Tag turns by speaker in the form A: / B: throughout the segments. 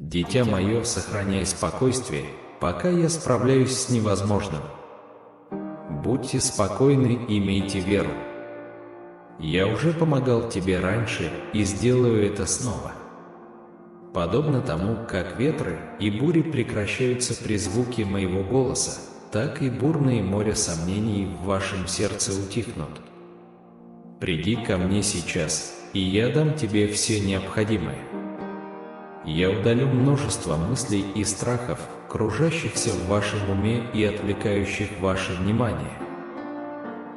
A: Дитя мое, сохраняй спокойствие, пока я справляюсь с невозможным. Будьте спокойны, имейте веру. Я уже помогал тебе раньше и сделаю это снова. Подобно тому, как ветры и бури прекращаются при звуке моего голоса, так и бурные моря сомнений в вашем сердце утихнут. Приди ко мне сейчас, и я дам тебе все необходимое. Я удалю множество мыслей и страхов, кружащихся в вашем уме и отвлекающих ваше внимание.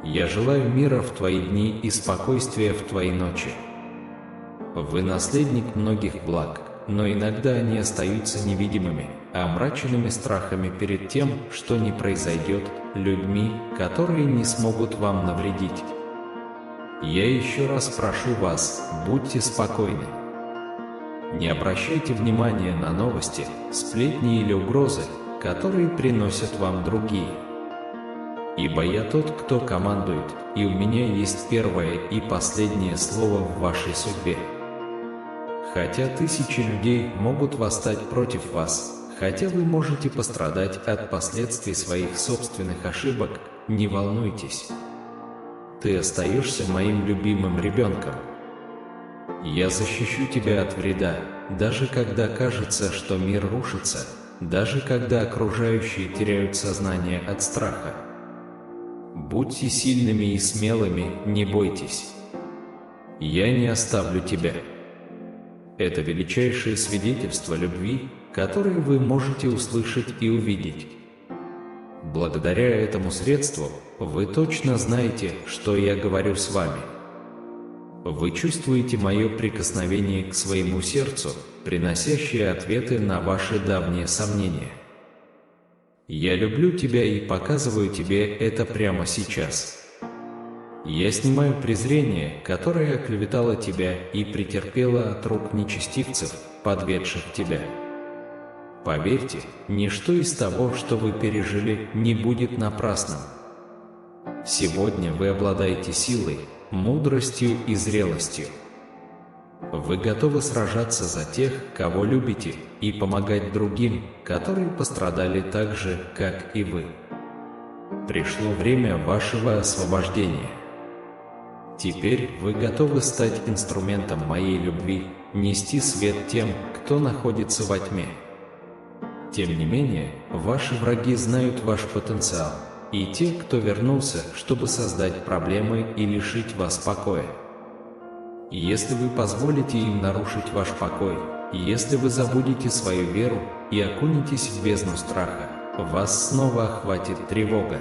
A: Я желаю мира в твои дни и спокойствия в твои ночи. Вы наследник многих благ, но иногда они остаются невидимыми, омраченными страхами перед тем, что не произойдет, людьми, которые не смогут вам навредить. Я еще раз прошу вас, будьте спокойны. Не обращайте внимания на новости, сплетни или угрозы, которые приносят вам другие. Ибо я тот, кто командует, и у меня есть первое и последнее слово в вашей судьбе. Хотя тысячи людей могут восстать против вас, хотя вы можете пострадать от последствий своих собственных ошибок, не волнуйтесь. Ты остаешься моим любимым ребенком. Я защищу тебя от вреда, даже когда кажется, что мир рушится, даже когда окружающие теряют сознание от страха. Будьте сильными и смелыми, не бойтесь. Я не оставлю тебя. Это величайшее свидетельство любви, которое вы можете услышать и увидеть. Благодаря этому средству вы точно знаете, что я говорю с вами. Вы чувствуете мое прикосновение к своему сердцу, приносящее ответы на ваши давние сомнения. Я люблю тебя и показываю тебе это прямо сейчас. Я снимаю презрение, которое оклеветало тебя и претерпело от рук нечестивцев, подведших тебя. Поверьте, ничто из того, что вы пережили, не будет напрасным. Сегодня вы обладаете силой, мудростью и зрелостью. Вы готовы сражаться за тех, кого любите, и помогать другим, которые пострадали так же, как и вы. Пришло время вашего освобождения. Теперь вы готовы стать инструментом моей любви, нести свет тем, кто находится во тьме. Тем не менее, ваши враги знают ваш потенциал, и те, кто вернулся, чтобы создать проблемы и лишить вас покоя. Если вы позволите им нарушить ваш покой, если вы забудете свою веру и окунетесь в бездну страха, вас снова охватит тревога.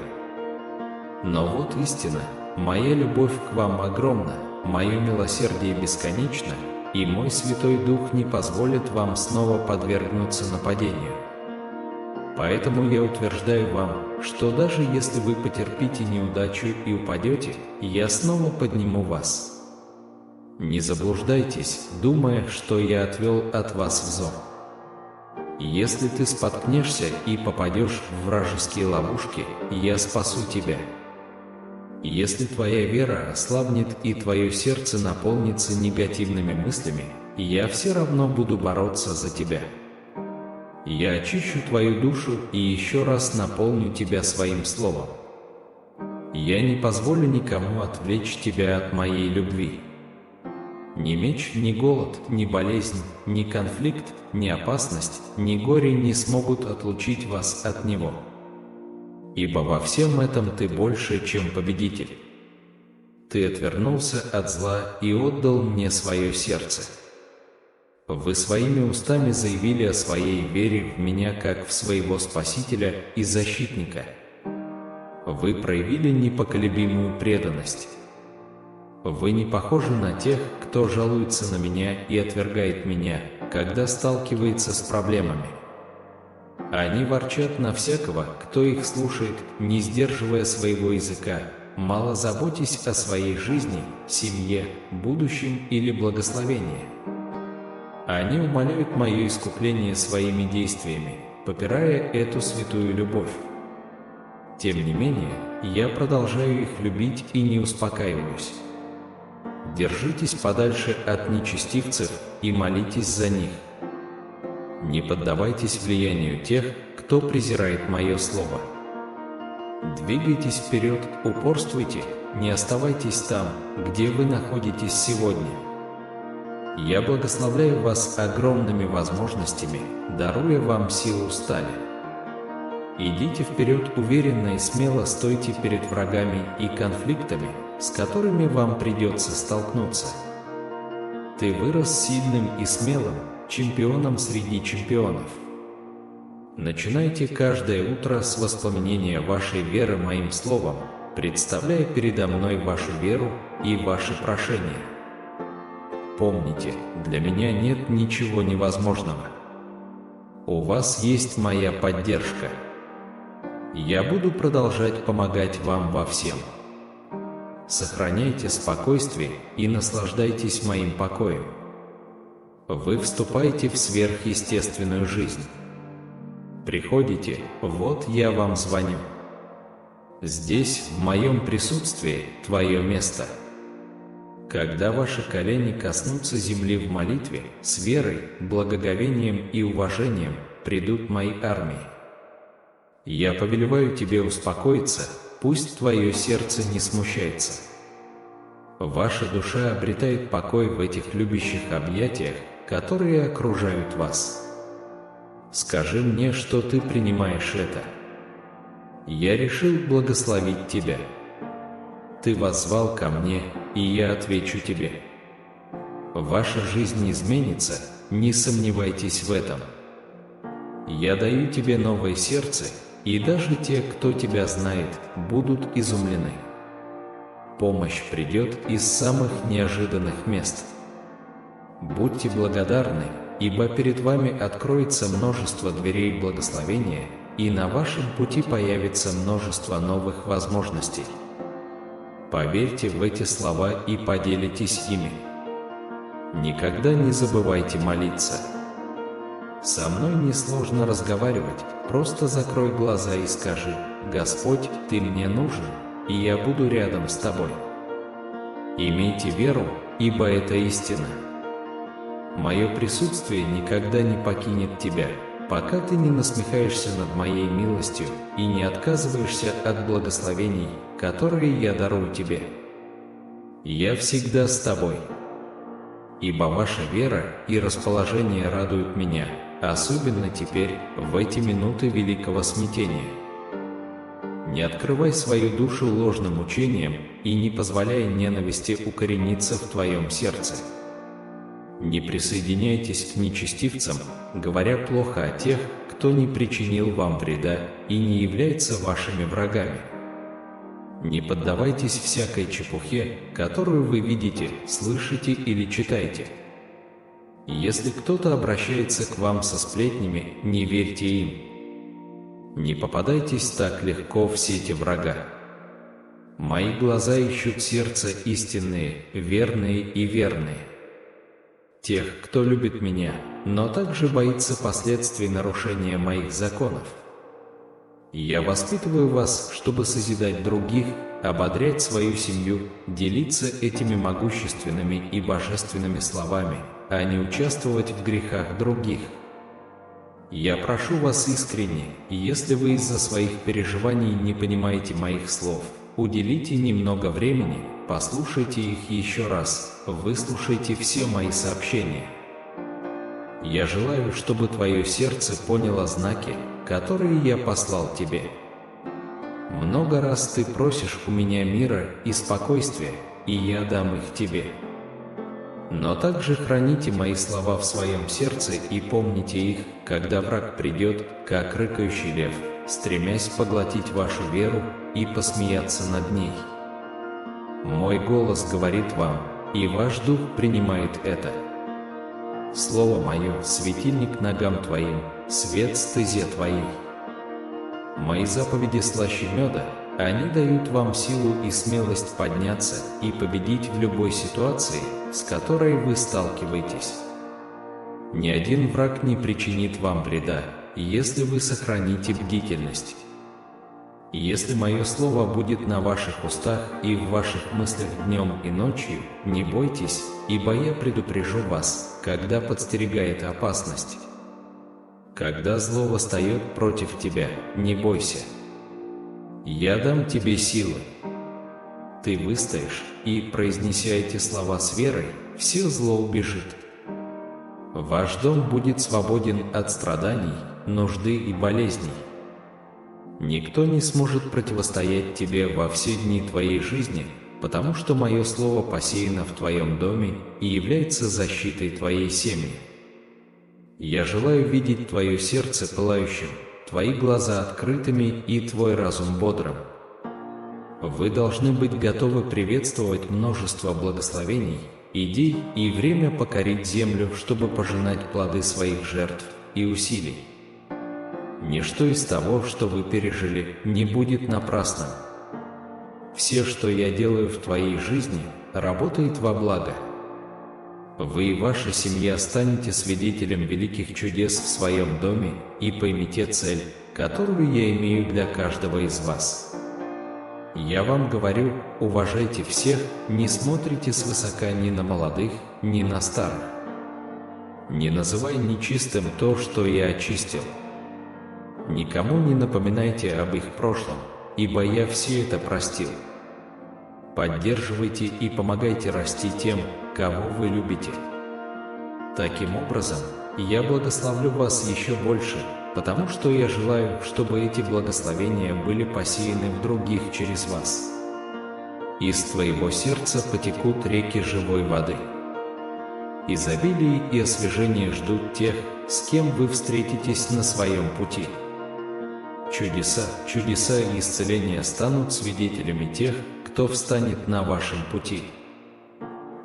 A: Но вот истина, моя любовь к вам огромна, мое милосердие бесконечно, и мой Святой Дух не позволит вам снова подвергнуться нападению. Поэтому я утверждаю вам, что даже если вы потерпите неудачу и упадете, я снова подниму вас. Не заблуждайтесь, думая, что я отвел от вас взор. Если ты споткнешься и попадешь в вражеские ловушки, я спасу тебя. Если твоя вера ослабнет и твое сердце наполнится негативными мыслями, я все равно буду бороться за тебя. Я очищу твою душу и еще раз наполню тебя своим словом. Я не позволю никому отвлечь тебя от моей любви. Ни меч, ни голод, ни болезнь, ни конфликт, ни опасность, ни горе не смогут отлучить вас от него. Ибо во всем этом ты больше, чем победитель. Ты отвернулся от зла и отдал мне свое сердце. Вы своими устами заявили о своей вере в меня как в своего Спасителя и Защитника. Вы проявили непоколебимую преданность. Вы не похожи на тех, кто жалуется на меня и отвергает меня, когда сталкивается с проблемами. Они ворчат на всякого, кто их слушает, не сдерживая своего языка, мало заботясь о своей жизни, семье, будущем или благословении. Они умаляют мое искупление своими действиями, попирая эту святую любовь. Тем не менее, я продолжаю их любить и не успокаиваюсь. Держитесь подальше от нечестивцев и молитесь за них. Не поддавайтесь влиянию тех, кто презирает мое слово. Двигайтесь вперед, упорствуйте, не оставайтесь там, где вы находитесь сегодня. Я благословляю вас огромными возможностями, даруя вам силу стали. Идите вперед уверенно и смело, стойте перед врагами и конфликтами, с которыми вам придется столкнуться. Ты вырос сильным и смелым, чемпионом среди чемпионов. Начинайте каждое утро с воспламенения вашей веры моим словом, представляя передо мной вашу веру и ваши прошения. Помните, для меня нет ничего невозможного. У вас есть моя поддержка. Я буду продолжать помогать вам во всем. Сохраняйте спокойствие и наслаждайтесь моим покоем. Вы вступаете в сверхъестественную жизнь. Приходите, вот я вам звоню. Здесь, в моем присутствии, твое место. Когда ваши колени коснутся земли в молитве, с верой, благоговением и уважением придут мои армии. Я повелеваю тебе успокоиться, пусть твое сердце не смущается. Ваша душа обретает покой в этих любящих объятиях, которые окружают вас. Скажи мне, что ты принимаешь это. Я решил благословить тебя. Ты воззвал ко мне, и я отвечу тебе. Ваша жизнь изменится, не сомневайтесь в этом. Я даю тебе новое сердце, и даже те, кто тебя знает, будут изумлены. Помощь придет из самых неожиданных мест. Будьте благодарны, ибо перед вами откроется множество дверей благословения, и на вашем пути появится множество новых возможностей. Поверьте в эти слова и поделитесь ими. Никогда не забывайте молиться. Со мной несложно разговаривать, просто закрой глаза и скажи: «Господь, Ты мне нужен, и я буду рядом с Тобой». Имейте веру, ибо это истина. Мое присутствие никогда не покинет тебя, пока ты не насмехаешься над моей милостью и не отказываешься от благословений, которые я дарую тебе. Я всегда с тобой. Ибо ваша вера и расположение радуют меня, особенно теперь, в эти минуты великого смятения. Не открывай свою душу ложным учениям и не позволяй ненависти укорениться в твоем сердце. Не присоединяйтесь к нечестивцам, говоря плохо о тех, кто не причинил вам вреда и не является вашими врагами. Не поддавайтесь всякой чепухе, которую вы видите, слышите или читаете. Если кто-то обращается к вам со сплетнями, не верьте им. Не попадайтесь так легко в сети врага. Мои глаза ищут сердце истинные, верные и верные. Тех, кто любит меня, но также боится последствий нарушения моих законов. Я воспитываю вас, чтобы созидать других, ободрять свою семью, делиться этими могущественными и божественными словами, а не участвовать в грехах других. Я прошу вас искренне, если вы из-за своих переживаний не понимаете моих слов, уделите немного времени, послушайте их еще раз, выслушайте все мои сообщения. Я желаю, чтобы твое сердце поняло знаки, которые я послал тебе. Много раз ты просишь у меня мира и спокойствия, и я дам их тебе. Но также храните мои слова в своем сердце и помните их, когда враг придет, как рыкающий лев, стремясь поглотить вашу веру и посмеяться над ней. Мой голос говорит вам, и ваш дух принимает это. Слово мое — светильник ногам твоим, свет стезе твоей. Мои заповеди слаще меда, они дают вам силу и смелость подняться и победить в любой ситуации, с которой вы сталкиваетесь. Ни один враг не причинит вам вреда, если вы сохраните бдительность. Если мое слово будет на ваших устах и в ваших мыслях днем и ночью, не бойтесь, ибо я предупрежу вас, когда подстерегает опасность. Когда зло восстает против тебя, не бойся. Я дам тебе силы. Ты выстоишь, и, произнеся эти слова с верой, все зло убежит. Ваш дом будет свободен от страданий, нужды и болезней. Никто не сможет противостоять тебе во все дни твоей жизни, потому что мое слово посеяно в твоем доме и является защитой твоей семьи. Я желаю видеть твое сердце пылающим, твои глаза открытыми и твой разум бодрым. Вы должны быть готовы приветствовать множество благословений, идей и время покорить землю, чтобы пожинать плоды своих жертв и усилий. Ничто из того, что вы пережили, не будет напрасным. Все, что я делаю в твоей жизни, работает во благо. Вы и ваша семья станете свидетелем великих чудес в своем доме и поймите цель, которую я имею для каждого из вас. Я вам говорю, уважайте всех, не смотрите свысока ни на молодых, ни на старых. Не называй нечистым то, что я очистил. Никому не напоминайте об их прошлом, ибо я все это простил. Поддерживайте и помогайте расти тем, кого вы любите. Таким образом, я благословлю вас еще больше, потому что я желаю, чтобы эти благословения были посеяны в других через вас. Из твоего сердца потекут реки живой воды. Изобилие и освежение ждут тех, с кем вы встретитесь на своем пути. Чудеса и исцеления станут свидетелями тех, кто встанет на вашем пути.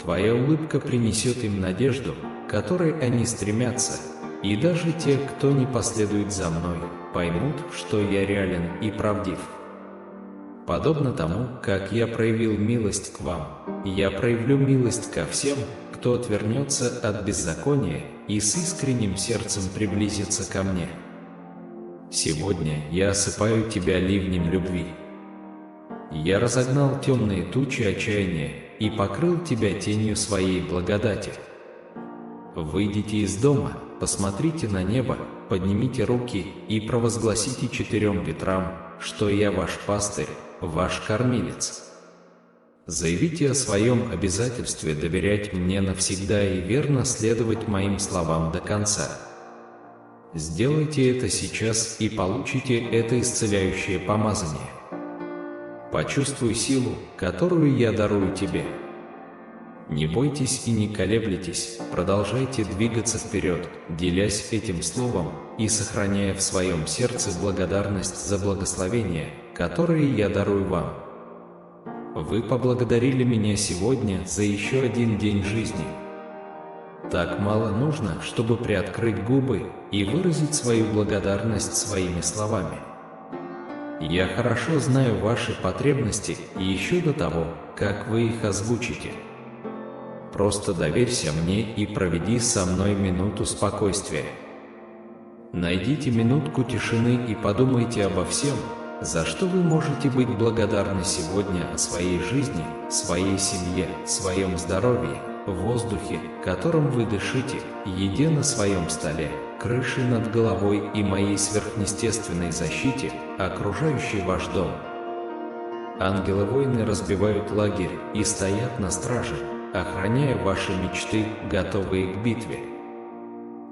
A: Твоя улыбка принесет им надежду, к которой они стремятся, и даже те, кто не последует за мной, поймут, что я реален и правдив. Подобно тому, как я проявил милость к вам, я проявлю милость ко всем, кто отвернется от беззакония и с искренним сердцем приблизится ко мне. Сегодня я осыпаю тебя ливнем любви. Я разогнал темные тучи отчаяния и покрыл тебя тенью своей благодати. Выйдите из дома, посмотрите на небо, поднимите руки и провозгласите 4 ветрам, что я ваш пастырь, ваш кормилец. Заявите о своем обязательстве доверять мне навсегда и верно следовать моим словам до конца. Сделайте это сейчас и получите это исцеляющее помазание. Почувствуй силу, которую я дарую тебе. Не бойтесь и не колеблетесь, продолжайте двигаться вперед, делясь этим словом и сохраняя в своем сердце благодарность за благословения, которые я дарую вам. Вы поблагодарили меня сегодня за еще один день жизни. Так мало нужно, чтобы приоткрыть губы и выразить свою благодарность своими словами. Я хорошо знаю ваши потребности еще до того, как вы их озвучите. Просто доверься мне и проведи со мной минуту спокойствия. Найдите минутку тишины и подумайте обо всем, за что вы можете быть благодарны сегодня о своей жизни, своей семье, своем здоровье, воздухе, которым вы дышите, еде на своем столе, крыше над головой и моей сверхъестественной защите, окружающей ваш дом. Ангелы-воины разбивают лагерь и стоят на страже, охраняя ваши мечты, готовые к битве.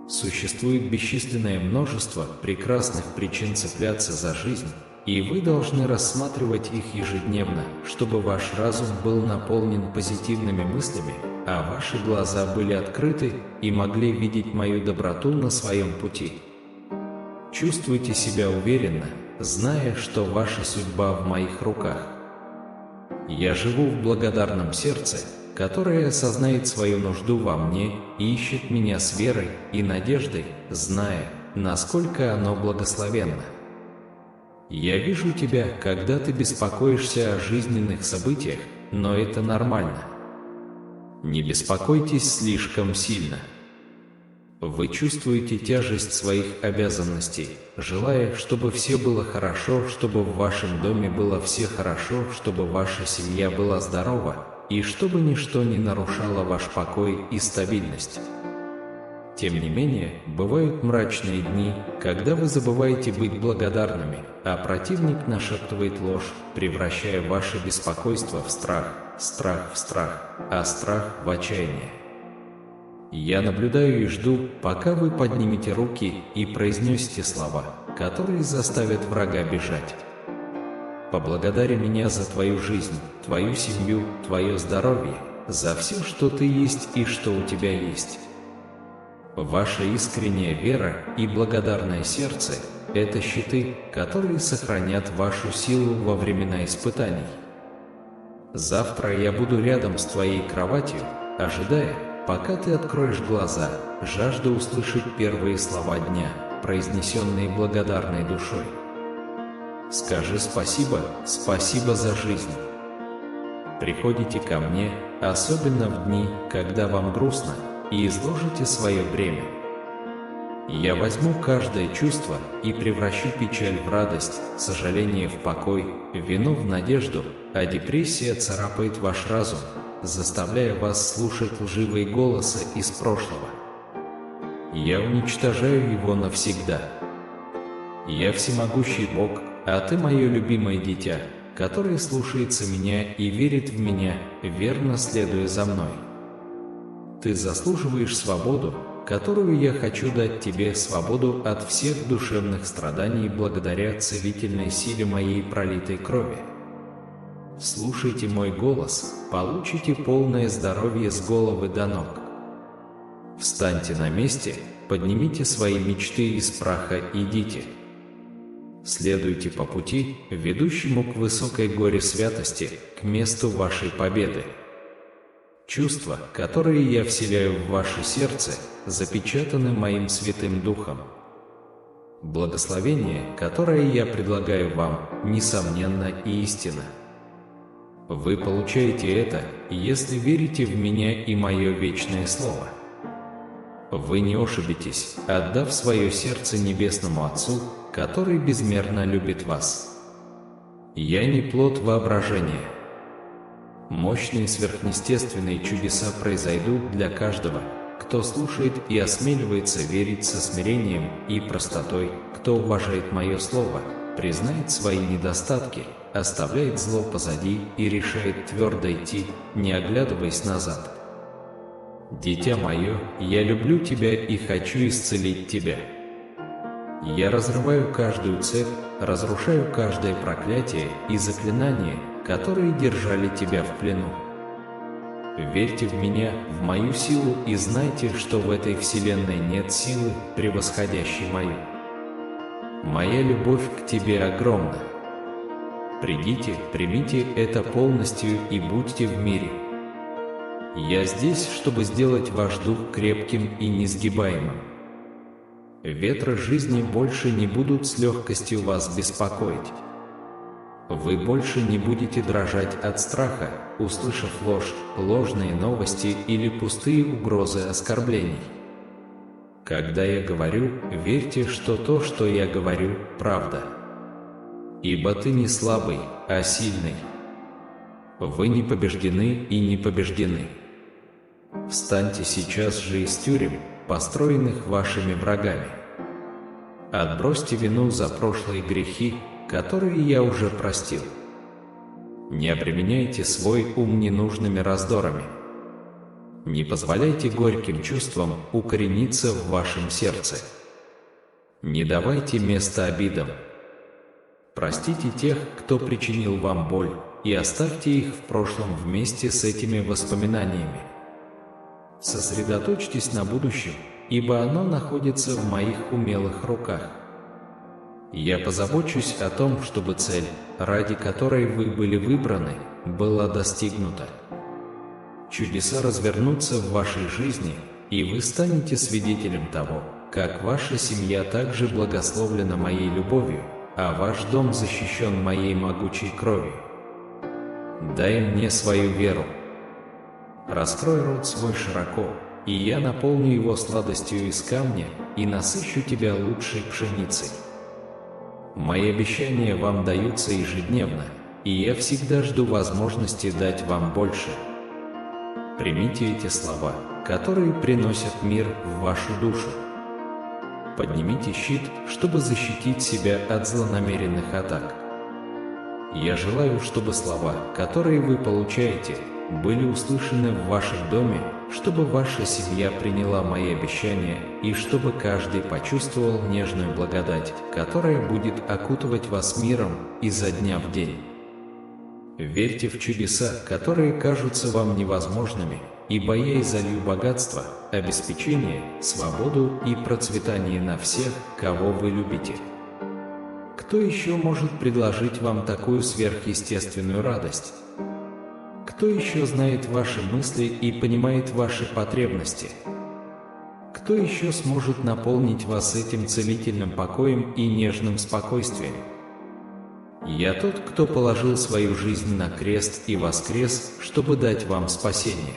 A: Существует бесчисленное множество прекрасных причин цепляться за жизнь, и вы должны рассматривать их ежедневно, чтобы ваш разум был наполнен позитивными мыслями, а ваши глаза были открыты и могли видеть мою доброту на своем пути. Чувствуйте себя уверенно, зная, что ваша судьба в моих руках. Я живу в благодарном сердце, которое осознает свою нужду во мне и ищет меня с верой и надеждой, зная, насколько оно благословенно. Я вижу тебя, когда ты беспокоишься о жизненных событиях, но это нормально. Не беспокойтесь слишком сильно. Вы чувствуете тяжесть своих обязанностей, желая, чтобы все было хорошо, чтобы в вашем доме было все хорошо, чтобы ваша семья была здорова, и чтобы ничто не нарушало ваш покой и стабильность. Тем не менее, бывают мрачные дни, когда вы забываете быть благодарными, а противник нашептывает ложь, превращая ваше беспокойство в страх, страх в страх, а страх в отчаяние. Я наблюдаю и жду, пока вы поднимете руки и произнесете слова, которые заставят врага бежать. Поблагодари меня за твою жизнь, твою семью, твое здоровье, за все, что ты есть и что у тебя есть. Ваша искренняя вера и благодарное сердце – это щиты, которые сохранят вашу силу во времена испытаний. Завтра я буду рядом с твоей кроватью, ожидая, пока ты откроешь глаза, жажда услышать первые слова дня, произнесенные благодарной душой. Скажи спасибо, спасибо за жизнь. Приходите ко мне, особенно в дни, когда вам грустно, и изложите свое бремя. Я возьму каждое чувство и превращу печаль в радость, сожаление в покой, вину в надежду, а депрессия царапает ваш разум, заставляя вас слушать лживые голоса из прошлого. Я уничтожаю его навсегда. Я всемогущий Бог, а ты мое любимое дитя, которое слушается меня и верит в меня, верно следуя за мной. Ты заслуживаешь свободу, которую я хочу дать тебе, свободу от всех душевных страданий благодаря целительной силе моей пролитой крови. Слушайте мой голос, получите полное здоровье с головы до ног. Встаньте на месте, поднимите свои мечты из праха и идите. Следуйте по пути, ведущему к высокой горе святости, к месту вашей победы. Чувства, которые я вселяю в ваше сердце, запечатаны моим Святым Духом. Благословение, которое я предлагаю вам, несомненно и истинно. Вы получаете это, если верите в меня и мое вечное Слово. Вы не ошибетесь, отдав свое сердце Небесному Отцу, который безмерно любит вас. Я не плод воображения. Мощные сверхъестественные чудеса произойдут для каждого, кто слушает и осмеливается верить со смирением и простотой, кто уважает мое слово, признает свои недостатки, оставляет зло позади и решает твердо идти, не оглядываясь назад. Дитя мое, я люблю тебя и хочу исцелить тебя. Я разрываю каждую цепь, разрушаю каждое проклятие и заклинание, которые держали тебя в плену. Верьте в меня, в мою силу, и знайте, что в этой вселенной нет силы, превосходящей мою. Моя любовь к тебе огромна. Придите, примите это полностью и будьте в мире. Я здесь, чтобы сделать ваш дух крепким и несгибаемым. Ветры жизни больше не будут с легкостью вас беспокоить. Вы больше не будете дрожать от страха, услышав ложь, ложные новости или пустые угрозы оскорблений. Когда я говорю, верьте, что то, что я говорю, правда. Ибо ты не слабый, а сильный. Вы не побеждены и не побеждены. Встаньте сейчас же из тюрем, построенных вашими врагами. Отбросьте вину за прошлые грехи, которые я уже простил. Не обременяйте свой ум ненужными раздорами. Не позволяйте горьким чувствам укорениться в вашем сердце. Не давайте места обидам. Простите тех, кто причинил вам боль, и оставьте их в прошлом вместе с этими воспоминаниями. Сосредоточьтесь на будущем, ибо оно находится в моих умелых руках. Я позабочусь о том, чтобы цель, ради которой вы были выбраны, была достигнута. Чудеса развернутся в вашей жизни, и вы станете свидетелем того, как ваша семья также благословлена моей любовью, а ваш дом защищен моей могучей кровью. Дай мне свою веру. Раскрой рот свой широко, и я наполню его сладостью из камня и насыщу тебя лучшей пшеницей. Мои обещания вам даются ежедневно, и я всегда жду возможности дать вам больше. Примите эти слова, которые приносят мир в вашу душу. Поднимите щит, чтобы защитить себя от злонамеренных атак. Я желаю, чтобы слова, которые вы получаете, были услышаны в вашем доме, чтобы ваша семья приняла мои обещания и чтобы каждый почувствовал нежную благодать, которая будет окутывать вас миром изо дня в день. Верьте в чудеса, которые кажутся вам невозможными, ибо я изолью богатство, обеспечение, свободу и процветание на всех, кого вы любите. Кто еще может предложить вам такую сверхъестественную радость? Кто еще знает ваши мысли и понимает ваши потребности? Кто еще сможет наполнить вас этим целительным покоем и нежным спокойствием? Я тот, кто положил свою жизнь на крест и воскрес, чтобы дать вам спасение.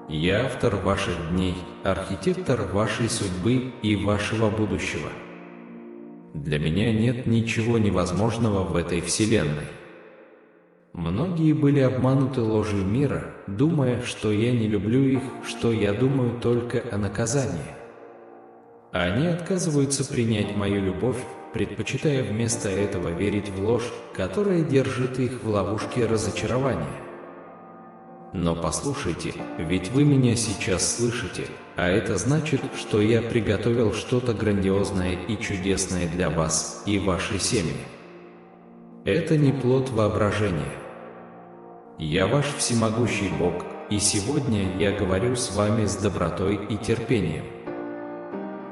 A: Я автор ваших дней, архитектор вашей судьбы и вашего будущего. Для меня нет ничего невозможного в этой вселенной. Многие были обмануты ложью мира, думая, что я не люблю их, что я думаю только о наказании. Они отказываются принять мою любовь, предпочитая вместо этого верить в ложь, которая держит их в ловушке разочарования. Но послушайте, ведь вы меня сейчас слышите, а это значит, что я приготовил что-то грандиозное и чудесное для вас и вашей семьи. Это не плод воображения. Я ваш всемогущий Бог, и сегодня я говорю с вами с добротой и терпением.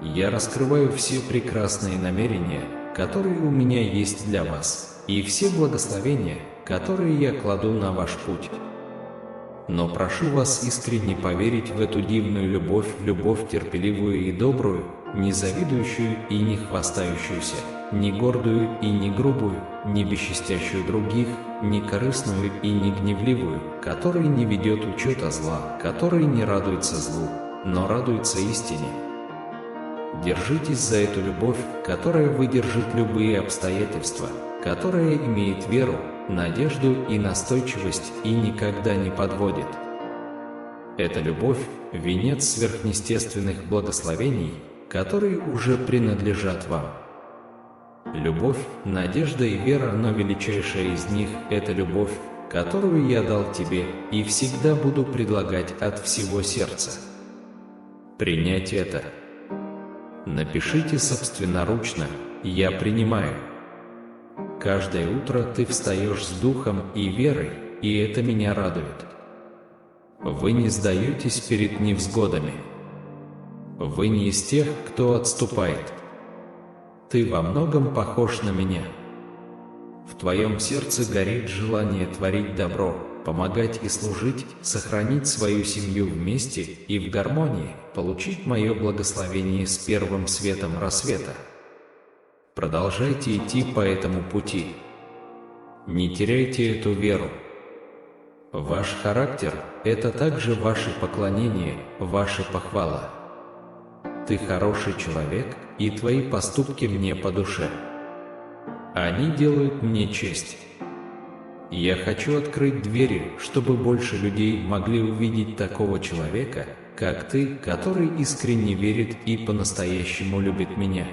A: Я раскрываю все прекрасные намерения, которые у меня есть для вас, и все благословения, которые я кладу на ваш путь. Но прошу вас искренне поверить в эту дивную любовь терпеливую и добрую, не завидующую и не хвастающуюся, не гордую и не грубую, не бесчестящую других, не корыстную и не гневливую, который не ведет учета зла, который не радуется злу, но радуется истине. Держитесь за эту любовь, которая выдержит любые обстоятельства, которая имеет веру, надежду и настойчивость и никогда не подводит. Эта любовь – венец сверхъестественных благословений, которые уже принадлежат вам. Любовь, надежда и вера, но величайшая из них – это любовь, которую я дал тебе и всегда буду предлагать от всего сердца. Принять это. Напишите собственноручно «Я принимаю». Каждое утро ты встаешь с духом и верой, и это меня радует. Вы не сдаетесь перед невзгодами. Вы не из тех, кто отступает. Ты во многом похож на меня. В твоем сердце горит желание творить добро, помогать и служить, сохранить свою семью вместе и в гармонии, получить мое благословение с первым светом рассвета. Продолжайте идти по этому пути. Не теряйте эту веру. Ваш характер – это также ваше поклонение, ваша похвала. Ты хороший человек, и твои поступки мне по душе. Они делают мне честь. Я хочу открыть двери, чтобы больше людей могли увидеть такого человека, как ты, который искренне верит и по-настоящему любит меня.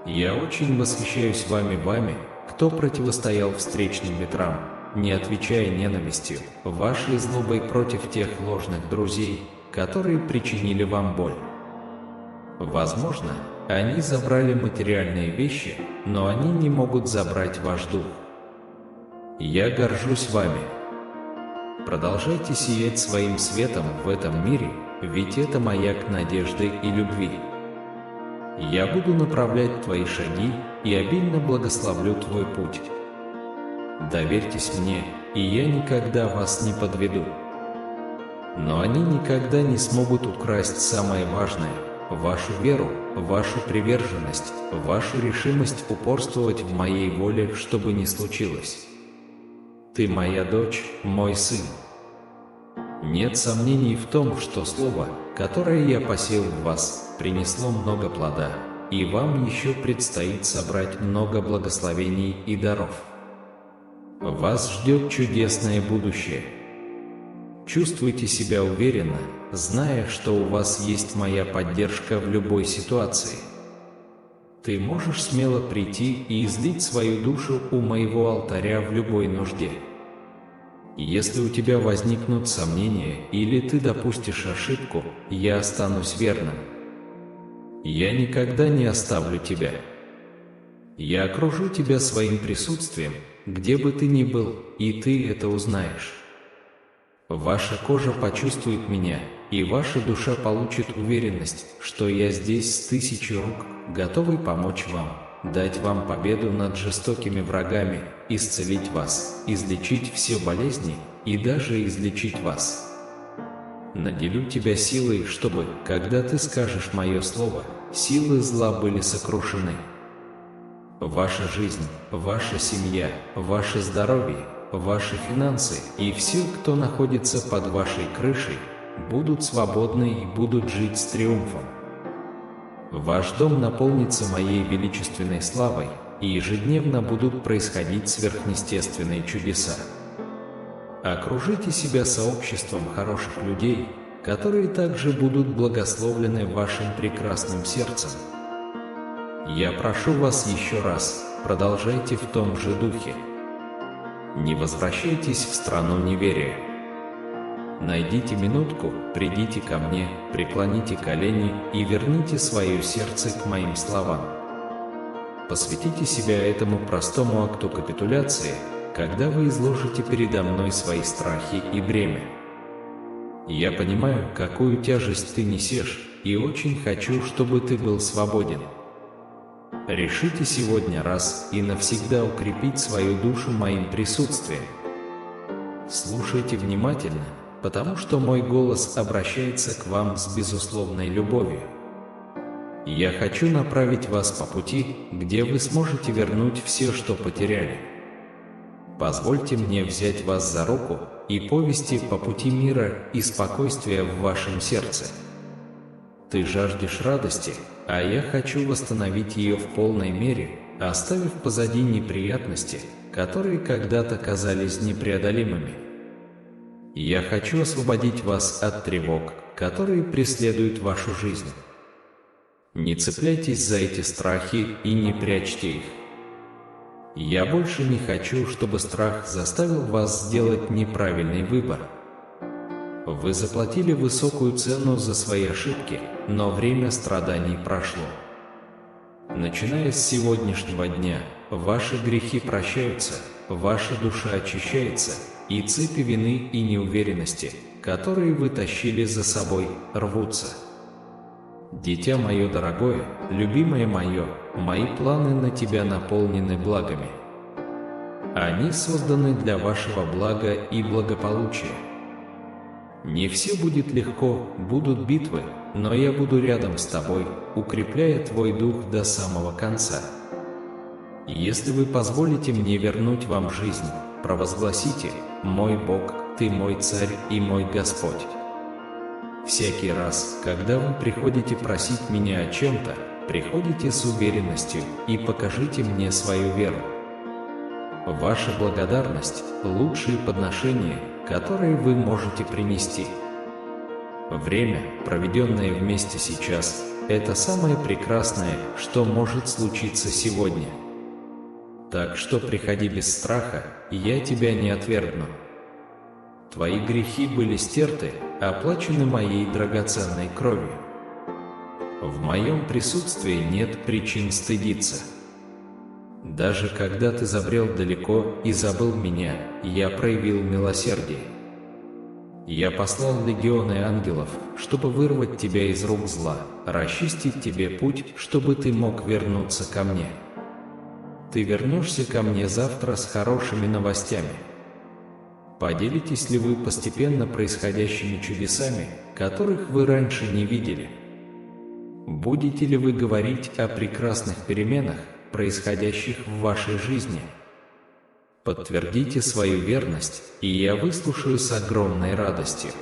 A: Я очень восхищаюсь вами, кто противостоял встречным ветрам, не отвечая ненавистью, вашей злобой против тех ложных друзей, которые причинили вам боль. Возможно, они забрали материальные вещи, но они не могут забрать ваш дух. Я горжусь вами. Продолжайте сиять своим светом в этом мире, ведь это маяк надежды и любви. Я буду направлять твои шаги и обильно благословлю твой путь. Доверьтесь мне, и я никогда вас не подведу. Но они никогда не смогут украсть самое важное – вашу веру, вашу приверженность, вашу решимость упорствовать в моей воле, что бы ни случилось. Ты моя дочь, мой сын. Нет сомнений в том, что слово, которое я посеял в вас, принесло много плода, и вам еще предстоит собрать много благословений и даров. Вас ждет чудесное будущее. Чувствуйте себя уверенно, зная, что у вас есть моя поддержка в любой ситуации. Ты можешь смело прийти и излить свою душу у моего алтаря в любой нужде. Если у тебя возникнут сомнения или ты допустишь ошибку, я останусь верным. Я никогда не оставлю тебя. Я окружу тебя своим присутствием, где бы ты ни был, и ты это узнаешь. Ваша кожа почувствует меня, и ваша душа получит уверенность, что я здесь с 1000 рук, готовый помочь вам, дать вам победу над жестокими врагами, исцелить вас, излечить все болезни и даже излечить вас. Наделю тебя силой, чтобы, когда ты скажешь мое слово, силы зла были сокрушены. Ваша жизнь, ваша семья, ваше здоровье, ваши финансы и все, кто находится под вашей крышей, будут свободны и будут жить с триумфом. Ваш дом наполнится моей величественной славой, и ежедневно будут происходить сверхъестественные чудеса. Окружите себя сообществом хороших людей, которые также будут благословлены вашим прекрасным сердцем. Я прошу вас еще раз, продолжайте в том же духе. Не возвращайтесь в страну неверия. Найдите минутку, придите ко мне, преклоните колени и верните свое сердце к моим словам. Посвятите себя этому простому акту капитуляции, когда вы изложите передо мной свои страхи и бремя. Я понимаю, какую тяжесть ты несешь, и очень хочу, чтобы ты был свободен. Решите сегодня раз и навсегда укрепить свою душу моим присутствием. Слушайте внимательно, потому что мой голос обращается к вам с безусловной любовью. Я хочу направить вас по пути, где вы сможете вернуть все, что потеряли. Позвольте мне взять вас за руку и повести по пути мира и спокойствия в вашем сердце. Ты жаждешь радости, а я хочу восстановить ее в полной мере, оставив позади неприятности, которые когда-то казались непреодолимыми. Я хочу освободить вас от тревог, которые преследуют вашу жизнь. Не цепляйтесь за эти страхи и не прячьте их. Я больше не хочу, чтобы страх заставил вас сделать неправильный выбор. Вы заплатили высокую цену за свои ошибки, но время страданий прошло. Начиная с сегодняшнего дня, ваши грехи прощаются, ваша душа очищается, и цепи вины и неуверенности, которые вы тащили за собой, рвутся. Дитя мое дорогое, любимое мое, мои планы на тебя наполнены благами. Они созданы для вашего блага и благополучия. Не все будет легко, будут битвы, но я буду рядом с тобой, укрепляя твой дух до самого конца. Если вы позволите мне вернуть вам жизнь, провозгласите: «Мой Бог, ты мой Царь и мой Господь». Всякий раз, когда вы приходите просить меня о чем-то, приходите с уверенностью и покажите мне свою веру. Ваша благодарность – лучшие подношения, которые вы можете принести. Время, проведенное вместе сейчас, это самое прекрасное, что может случиться сегодня. Так что приходи без страха, и я тебя не отвергну. Твои грехи были стерты, оплачены моей драгоценной кровью. В моем присутствии нет причин стыдиться. Даже когда ты забрел далеко и забыл меня, я проявил милосердие. Я послал легионы ангелов, чтобы вырвать тебя из рук зла, расчистить тебе путь, чтобы ты мог вернуться ко мне. Ты вернешься ко мне завтра с хорошими новостями. Поделитесь ли вы постепенно происходящими чудесами, которых вы раньше не видели? Будете ли вы говорить о прекрасных переменах, происходящих в вашей жизни? Подтвердите свою верность, и я выслушаю с огромной радостью.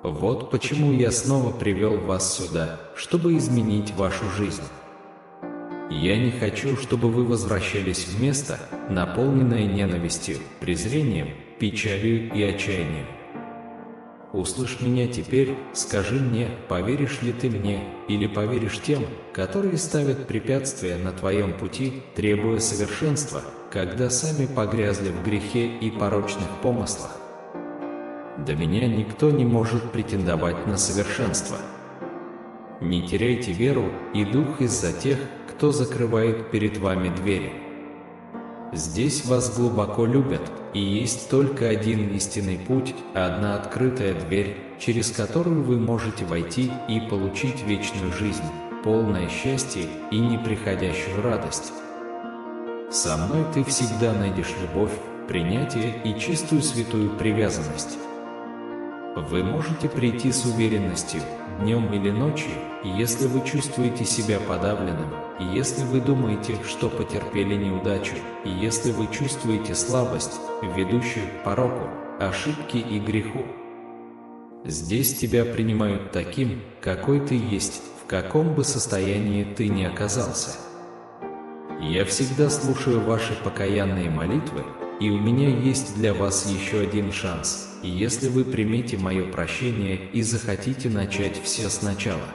A: Вот почему я снова привел вас сюда, чтобы изменить вашу жизнь. Я не хочу, чтобы вы возвращались в место, наполненное ненавистью, презрением, печалью и отчаянием. услышь меня теперь, скажи мне, поверишь ли ты мне, или поверишь тем, которые ставят препятствия на твоем пути, требуя совершенства, когда сами погрязли в грехе и порочных помыслах? До меня никто не может претендовать на совершенство. Не теряйте веру и дух из-за тех, кто закрывает перед вами двери. Здесь вас глубоко любят, и есть только один истинный путь, одна открытая дверь, через которую вы можете войти и получить вечную жизнь, полное счастье и неприходящую радость. Со мной ты всегда найдешь любовь, принятие и чистую святую привязанность. Вы можете прийти с уверенностью, днем или ночью, если вы чувствуете себя подавленным, и если вы думаете, что потерпели неудачу, и если вы чувствуете слабость, ведущую к пороку, ошибке и греху. Здесь тебя принимают таким, какой ты есть, в каком бы состоянии ты ни оказался. Я всегда слушаю ваши покаянные молитвы, и у меня есть для вас еще один шанс, если вы примете мое прощение и захотите начать все сначала.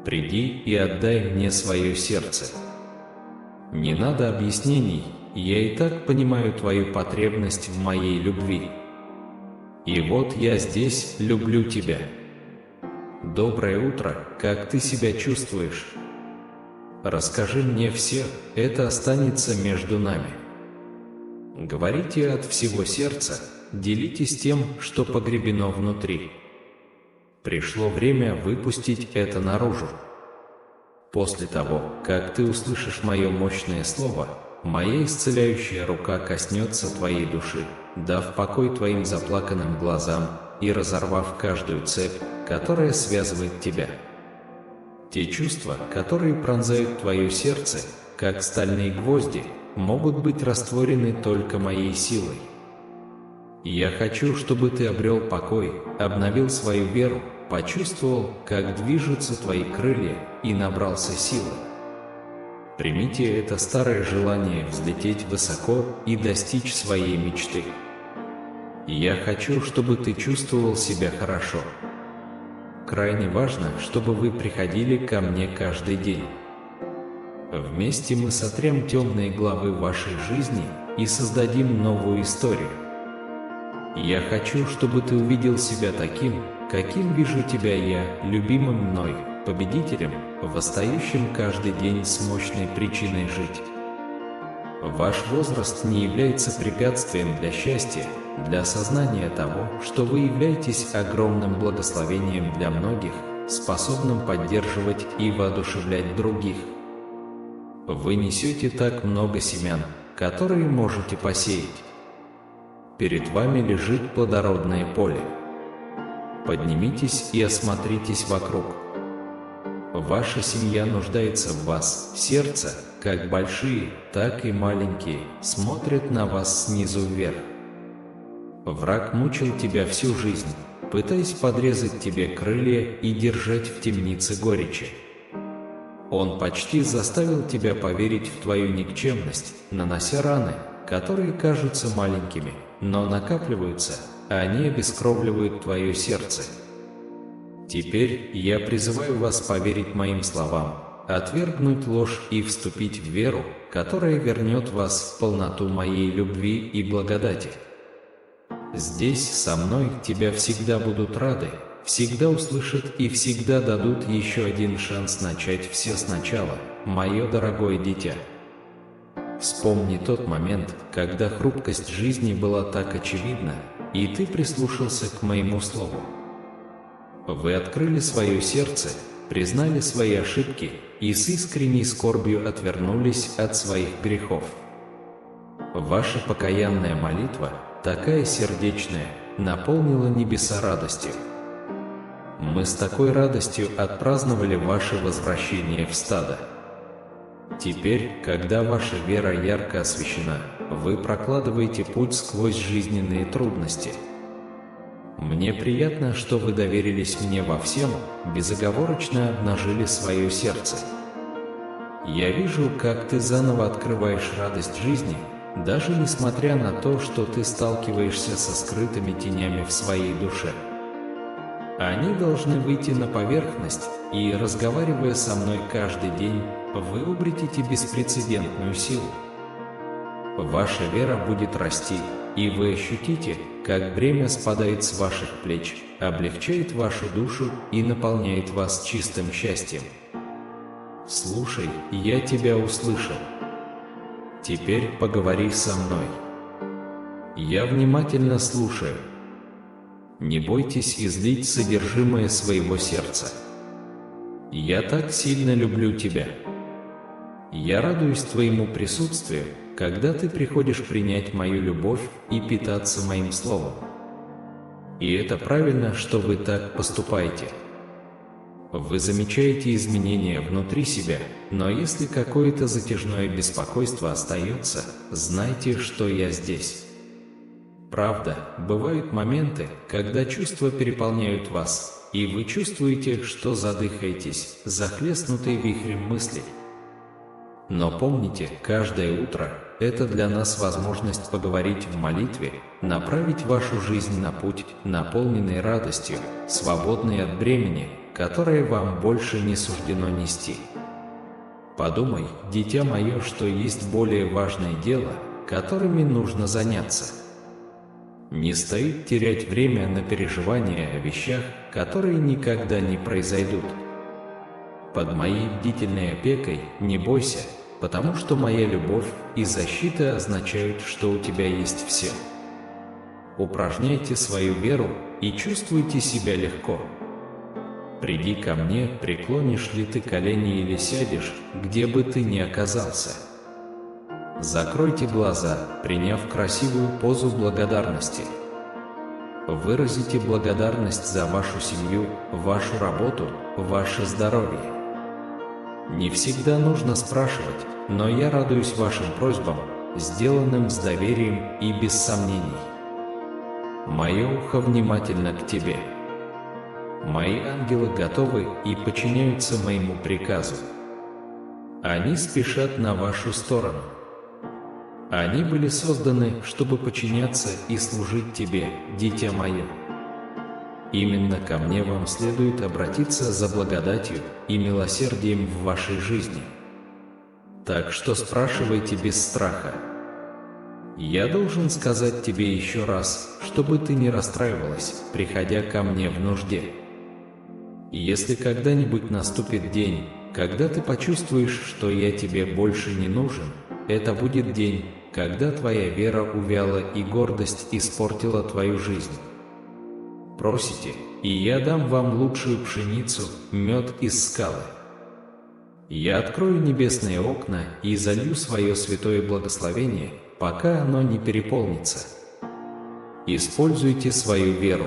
A: Приди и отдай мне свое сердце. Не надо объяснений, я и так понимаю твою потребность в моей любви. И вот я здесь, люблю тебя. Доброе утро, как ты себя чувствуешь? Расскажи мне все, это останется между нами. Говорите от всего сердца, делитесь тем, что погребено внутри. Пришло время выпустить это наружу. После того, как ты услышишь мое мощное слово, моя исцеляющая рука коснется твоей души, дав покой твоим заплаканным глазам и разорвав каждую цепь, которая связывает тебя. Те чувства, которые пронзают твое сердце, как стальные гвозди, могут быть растворены только моей силой. Я хочу, чтобы ты обрел покой, обновил свою веру, почувствовал, как движутся твои крылья, и набрался силы. Примите это старое желание взлететь высоко и достичь своей мечты. Я хочу, чтобы ты чувствовал себя хорошо. Крайне важно, чтобы вы приходили ко мне каждый день. Вместе мы сотрем темные главы вашей жизни и создадим новую историю. Я хочу, чтобы ты увидел себя таким, каким вижу тебя я, любимым мной, победителем, восстающим каждый день с мощной причиной жить. Ваш возраст не является препятствием для счастья, для осознания того, что вы являетесь огромным благословением для многих, способным поддерживать и воодушевлять других. Вы несете так много семян, которые можете посеять. Перед вами лежит плодородное поле. Поднимитесь и осмотритесь вокруг. Ваша семья нуждается в вас, сердце, как большие, так и маленькие, смотрят на вас снизу вверх. Враг мучил тебя всю жизнь, пытаясь подрезать тебе крылья и держать в темнице горечи. Он почти заставил тебя поверить в твою никчемность, нанося раны, которые кажутся маленькими, но накапливаются, а они обескровливают твое сердце. Теперь я призываю вас поверить моим словам, отвергнуть ложь и вступить в веру, которая вернет вас в полноту моей любви и благодати. Здесь со мной тебя всегда будут рады, всегда услышат и всегда дадут еще один шанс начать все сначала, мое дорогое дитя. Вспомни тот момент, когда хрупкость жизни была так очевидна, и ты прислушался к моему слову. Вы открыли свое сердце, признали свои ошибки и с искренней скорбью отвернулись от своих грехов. Ваша покаянная молитва, такая сердечная, наполнила небеса радостью. Мы с такой радостью отпраздновали ваше возвращение в стадо. Теперь, когда ваша вера ярко освещена, вы прокладываете путь сквозь жизненные трудности. Мне приятно, что вы доверились мне во всем, безоговорочно обнажили свое сердце. Я вижу, как ты заново открываешь радость жизни, даже несмотря на то, что ты сталкиваешься со скрытыми тенями в своей душе. Они должны выйти на поверхность, и, разговаривая со мной каждый день, вы обретете беспрецедентную силу. Ваша вера будет расти, и вы ощутите, как бремя спадает с ваших плеч, облегчает вашу душу и наполняет вас чистым счастьем. Слушай, я тебя услышал. Теперь поговори со мной. Я внимательно слушаю. Не бойтесь излить содержимое своего сердца. Я так сильно люблю тебя. Я радуюсь твоему присутствию, когда ты приходишь принять мою любовь и питаться моим словом. И это правильно, что вы так поступаете. Вы замечаете изменения внутри себя, но если какое-то затяжное беспокойство остается, знайте, что я здесь. Правда, бывают моменты, когда чувства переполняют вас, и вы чувствуете, что задыхаетесь, захлестнутые вихрем мыслей. Но помните, каждое утро – это для нас возможность поговорить в молитве, направить вашу жизнь на путь, наполненный радостью, свободный от бремени, которое вам больше не суждено нести. Подумай, дитя мое, что есть более важное дело, которыми нужно заняться. Не стоит терять время на переживания о вещах, которые никогда не произойдут. Под моей бдительной опекой не бойся, потому что моя любовь и защита означают, что у тебя есть все. Упражняйте свою веру и чувствуйте себя легко. Приди ко мне, преклонишь ли ты колени или сядешь, где бы ты ни оказался. Закройте глаза, приняв красивую позу благодарности. Выразите благодарность за вашу семью, вашу работу, ваше здоровье. Не всегда нужно спрашивать, но я радуюсь вашим просьбам, сделанным с доверием и без сомнений. Мое ухо внимательно к тебе. Мои ангелы готовы и подчиняются моему приказу. Они спешат на вашу сторону. Они были созданы, чтобы подчиняться и служить тебе, дитя мое. Именно ко мне вам следует обратиться за благодатью и милосердием в вашей жизни. Так что спрашивайте без страха. Я должен сказать тебе еще раз, чтобы ты не расстраивалась, приходя ко мне в нужде. Если когда-нибудь наступит день, когда ты почувствуешь, что я тебе больше не нужен, это будет день, когда твоя вера увяла и гордость испортила твою жизнь. Просите, и я дам вам лучшую пшеницу, мед из скалы. Я открою небесные окна и залью свое святое благословение, пока оно не переполнится. Используйте свою веру.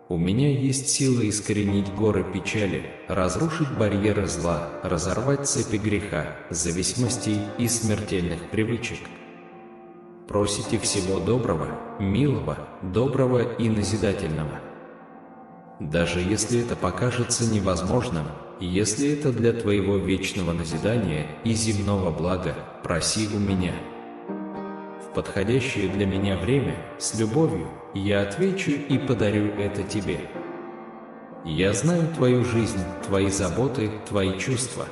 A: У меня есть сила искоренить горы печали, разрушить барьеры зла, разорвать цепи греха, зависимостей и смертельных привычек. Просите всего доброго, милого, доброго и назидательного. Даже если это покажется невозможным, если это для твоего вечного назидания и земного блага, проси у меня. В подходящее для меня время, с любовью, я отвечу и подарю это тебе. Я знаю твою жизнь, твои заботы, твои чувства.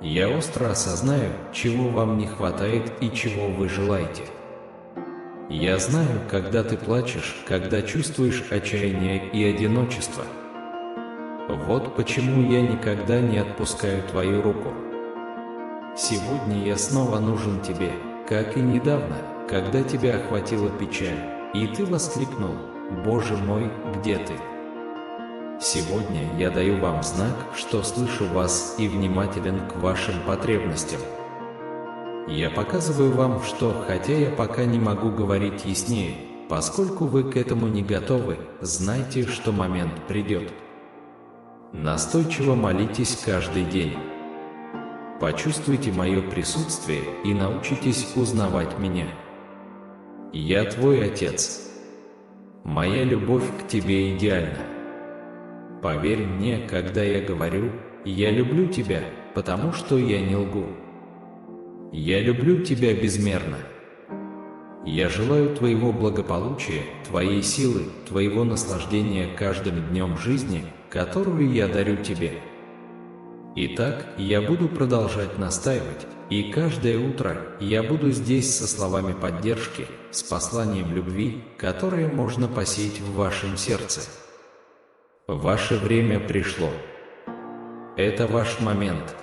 A: Я остро осознаю, чего вам не хватает и чего вы желаете. Я знаю, когда ты плачешь, когда чувствуешь отчаяние и одиночество. Вот почему я никогда не отпускаю твою руку. Сегодня я снова нужен тебе, как и недавно, когда тебя охватила печаль, и ты воскликнул: «Боже мой, где ты?». Сегодня я даю вам знак, что слышу вас и внимателен к вашим потребностям. Я показываю вам, что, хотя я пока не могу говорить яснее, поскольку вы к этому не готовы, знайте, что момент придет. Настойчиво молитесь каждый день. Почувствуйте мое присутствие и научитесь узнавать меня. Я твой Отец. Моя любовь к тебе идеальна. Поверь мне, когда я говорю: «Я люблю тебя», потому что я не лгу. Я люблю тебя безмерно. Я желаю твоего благополучия, твоей силы, твоего наслаждения каждым днем жизни, которую я дарю тебе. Итак, я буду продолжать настаивать, и каждое утро я буду здесь со словами поддержки, с посланием любви, которое можно посеять в вашем сердце. Ваше время пришло. Это ваш момент.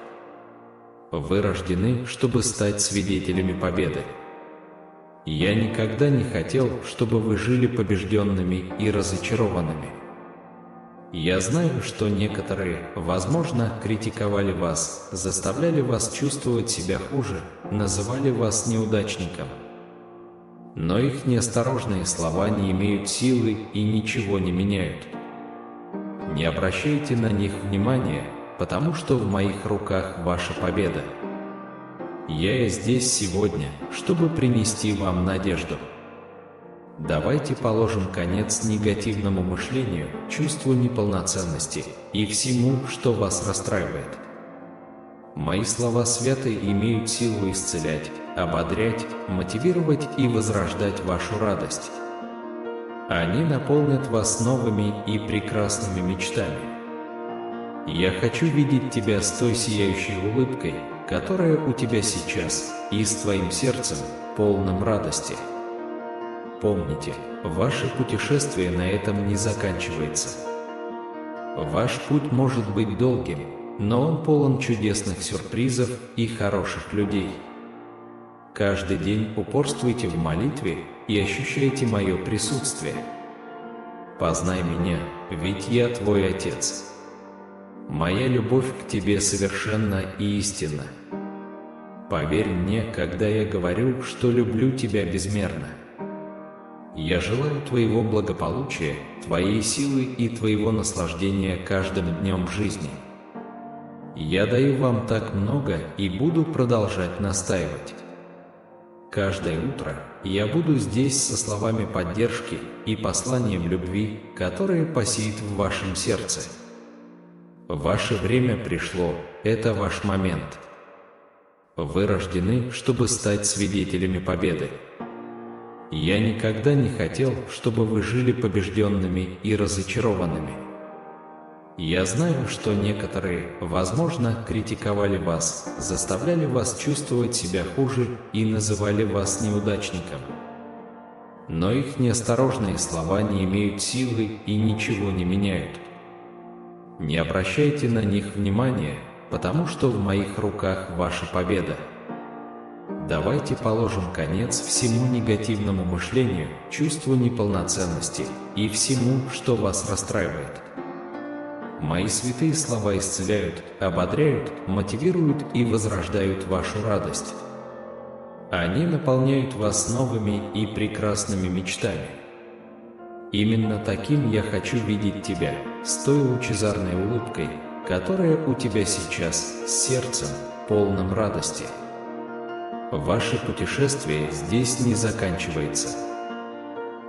A: Вы рождены, чтобы стать свидетелями победы. Я никогда не хотел, чтобы вы жили побежденными и разочарованными. Я знаю, что некоторые, возможно, критиковали вас, заставляли вас чувствовать себя хуже, называли вас неудачником. Но их неосторожные слова не имеют силы и ничего не меняют. Не обращайте на них внимания, потому что в моих руках ваша победа. Я здесь сегодня, чтобы принести вам надежду. Давайте положим конец негативному мышлению, чувству неполноценности и всему, что вас расстраивает. Мои слова святы имеют силу исцелять, ободрять, мотивировать и возрождать вашу радость. Они наполнят вас новыми и прекрасными мечтами. Я хочу видеть тебя с той сияющей улыбкой, которая у тебя сейчас, и с твоим сердцем, полным радости. Помните, ваше путешествие на этом не заканчивается. Ваш путь может быть долгим, но он полон чудесных сюрпризов и хороших людей. Каждый день упорствуйте в молитве и ощущайте мое присутствие. Познай меня, ведь я твой Отец. Моя любовь к тебе совершенна и истинна. Поверь мне, когда я говорю, что люблю тебя безмерно. Я желаю твоего благополучия, твоей силы и твоего наслаждения каждым днем жизни. Я даю вам так много и буду продолжать настаивать. Каждое утро я буду здесь со словами поддержки и посланием любви, которое посеет в вашем сердце. Ваше время пришло, это ваш момент. Вы рождены, чтобы стать свидетелями победы. Я никогда не хотел, чтобы вы жили побежденными и разочарованными. Я знаю, что некоторые, возможно, критиковали вас, заставляли вас чувствовать себя хуже и называли вас неудачником. Но их неосторожные слова не имеют силы и ничего не меняют. Не обращайте на них внимания, потому что в моих руках ваша победа. Давайте положим конец всему негативному мышлению, чувству неполноценности и всему, что вас расстраивает. Мои святые слова исцеляют, ободряют, мотивируют и возрождают вашу радость. Они наполняют вас новыми и прекрасными мечтами. Именно таким я хочу видеть тебя, с той лучезарной улыбкой, которая у тебя сейчас, с сердцем, полным радости. Ваше путешествие здесь не заканчивается.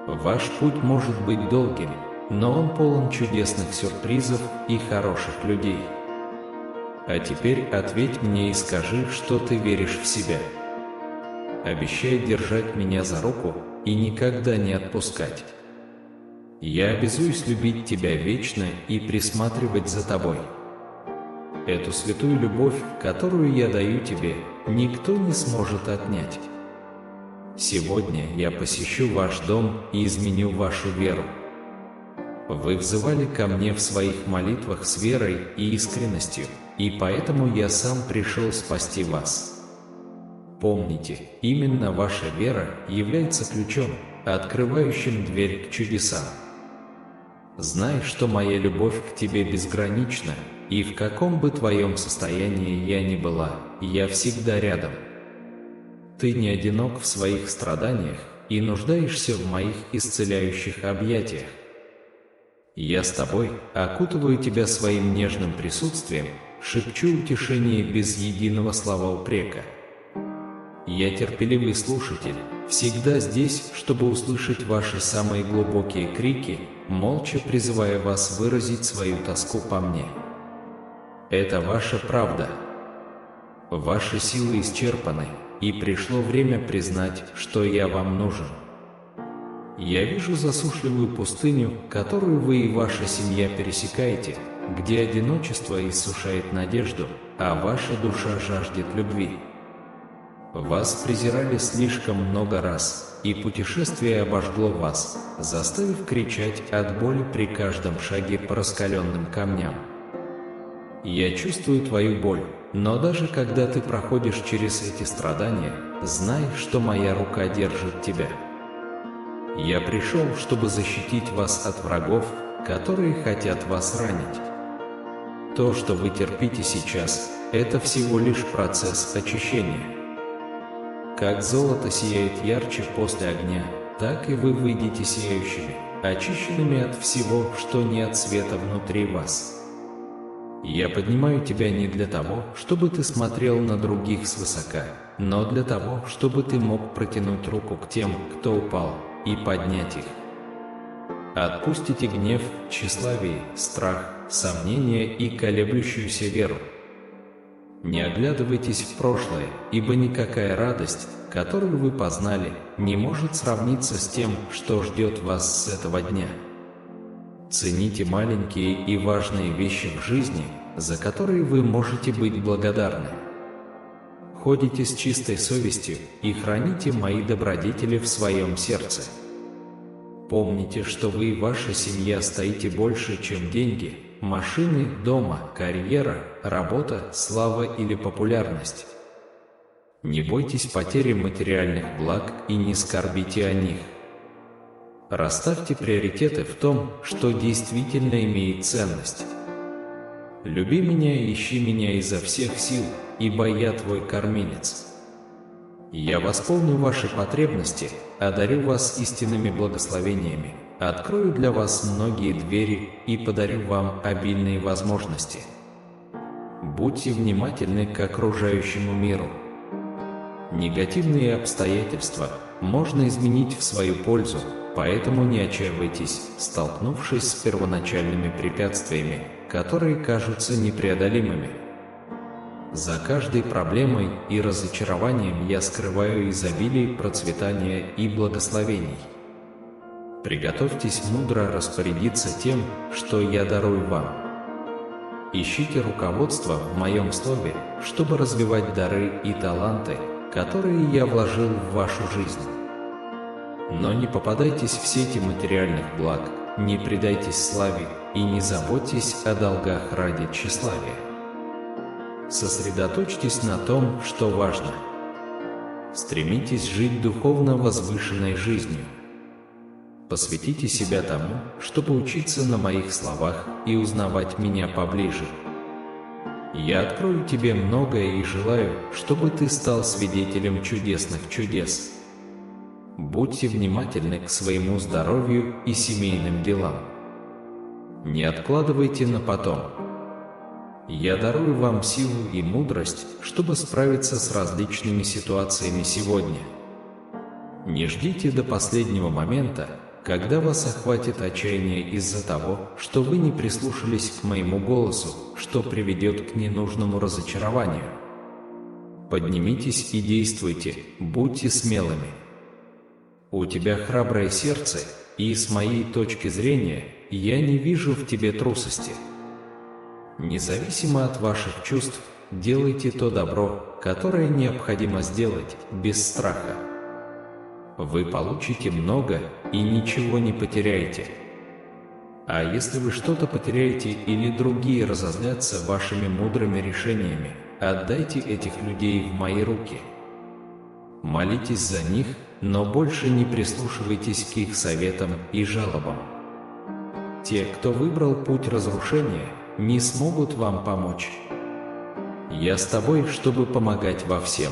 A: Ваш путь может быть долгим, но он полон чудесных сюрпризов и хороших людей. А теперь ответь мне и скажи, что ты веришь в себя. Обещай держать меня за руку и никогда не отпускать. Я обязуюсь любить тебя вечно и присматривать за тобой. Эту святую любовь, которую я даю тебе, никто не сможет отнять. Сегодня я посещу ваш дом и изменю вашу веру. Вы взывали ко мне в своих молитвах с верой и искренностью, и поэтому я сам пришел спасти вас. Помните, именно ваша вера является ключом, открывающим дверь к чудесам. Знай, что моя любовь к тебе безгранична, и в каком бы твоем состоянии я ни была, я всегда рядом. Ты не одинок в своих страданиях и нуждаешься в моих исцеляющих объятиях. Я с тобой, окутываю тебя своим нежным присутствием, шепчу утешение без единого слова упрека. Я терпеливый слушатель, всегда здесь, чтобы услышать ваши самые глубокие крики, молча призывая вас выразить свою тоску по мне. Это ваша правда. Ваши силы исчерпаны, и пришло время признать, что я вам нужен. Я вижу засушливую пустыню, которую вы и ваша семья пересекаете, где одиночество иссушает надежду, а ваша душа жаждет любви. Вас презирали слишком много раз, и путешествие обожгло вас, заставив кричать от боли при каждом шаге по раскаленным камням. Я чувствую твою боль, но даже когда ты проходишь через эти страдания, знай, что моя рука держит тебя. Я пришел, чтобы защитить вас от врагов, которые хотят вас ранить. То, что вы терпите сейчас, это всего лишь процесс очищения. Как золото сияет ярче после огня, так и вы выйдете сияющими, очищенными от всего, что не от света внутри вас. Я поднимаю тебя не для того, чтобы ты смотрел на других свысока, но для того, чтобы ты мог протянуть руку к тем, кто упал, и поднять их. Отпустите гнев, тщеславие, страх, сомнения и колеблющуюся веру. Не оглядывайтесь в прошлое, ибо никакая радость, которую вы познали, не может сравниться с тем, что ждет вас с этого дня. Цените маленькие и важные вещи в жизни, за которые вы можете быть благодарны. Ходите с чистой совестью и храните мои добродетели в своем сердце. Помните, что вы и ваша семья стоите больше, чем деньги, машины, дома, карьера, работа, слава или популярность. Не бойтесь потери материальных благ и не скорбите о них. Расставьте приоритеты в том, что действительно имеет ценность. Люби меня и ищи меня изо всех сил, ибо я твой кормилец. Я восполню ваши потребности, одарю вас истинными благословениями, открою для вас многие двери и подарю вам обильные возможности. Будьте внимательны к окружающему миру. Негативные обстоятельства можно изменить в свою пользу, поэтому не отчаивайтесь, столкнувшись с первоначальными препятствиями, которые кажутся непреодолимыми. За каждой проблемой и разочарованием я скрываю изобилие, процветания и благословений. Приготовьтесь мудро распорядиться тем, что я дарую вам. Ищите руководство в моем слове, чтобы развивать дары и таланты, которые я вложил в вашу жизнь. Но не попадайтесь в сети материальных благ, не предайтесь славе и не заботьтесь о долгах ради тщеславия. Сосредоточьтесь на том, что важно. Стремитесь жить духовно возвышенной жизнью. Посвятите себя тому, чтобы учиться на моих словах и узнавать меня поближе. Я открою тебе многое и желаю, чтобы ты стал свидетелем чудесных чудес. Будьте внимательны к своему здоровью и семейным делам. Не откладывайте на потом. Я дарую вам силу и мудрость, чтобы справиться с различными ситуациями сегодня. Не ждите до последнего момента, когда вас охватит отчаяние из-за того, что вы не прислушались к моему голосу, что приведет к ненужному разочарованию. Поднимитесь и действуйте, будьте смелыми. У тебя храброе сердце, и с моей точки зрения, я не вижу в тебе трусости. Независимо от ваших чувств, делайте то добро, которое необходимо сделать, без страха. Вы получите много и ничего не потеряете. А если вы что-то потеряете или другие разозлятся вашими мудрыми решениями, отдайте этих людей в мои руки. Молитесь за них, но больше не прислушивайтесь к их советам и жалобам. Те, кто выбрал путь разрушения, не смогут вам помочь. Я с тобой, чтобы помогать во всем.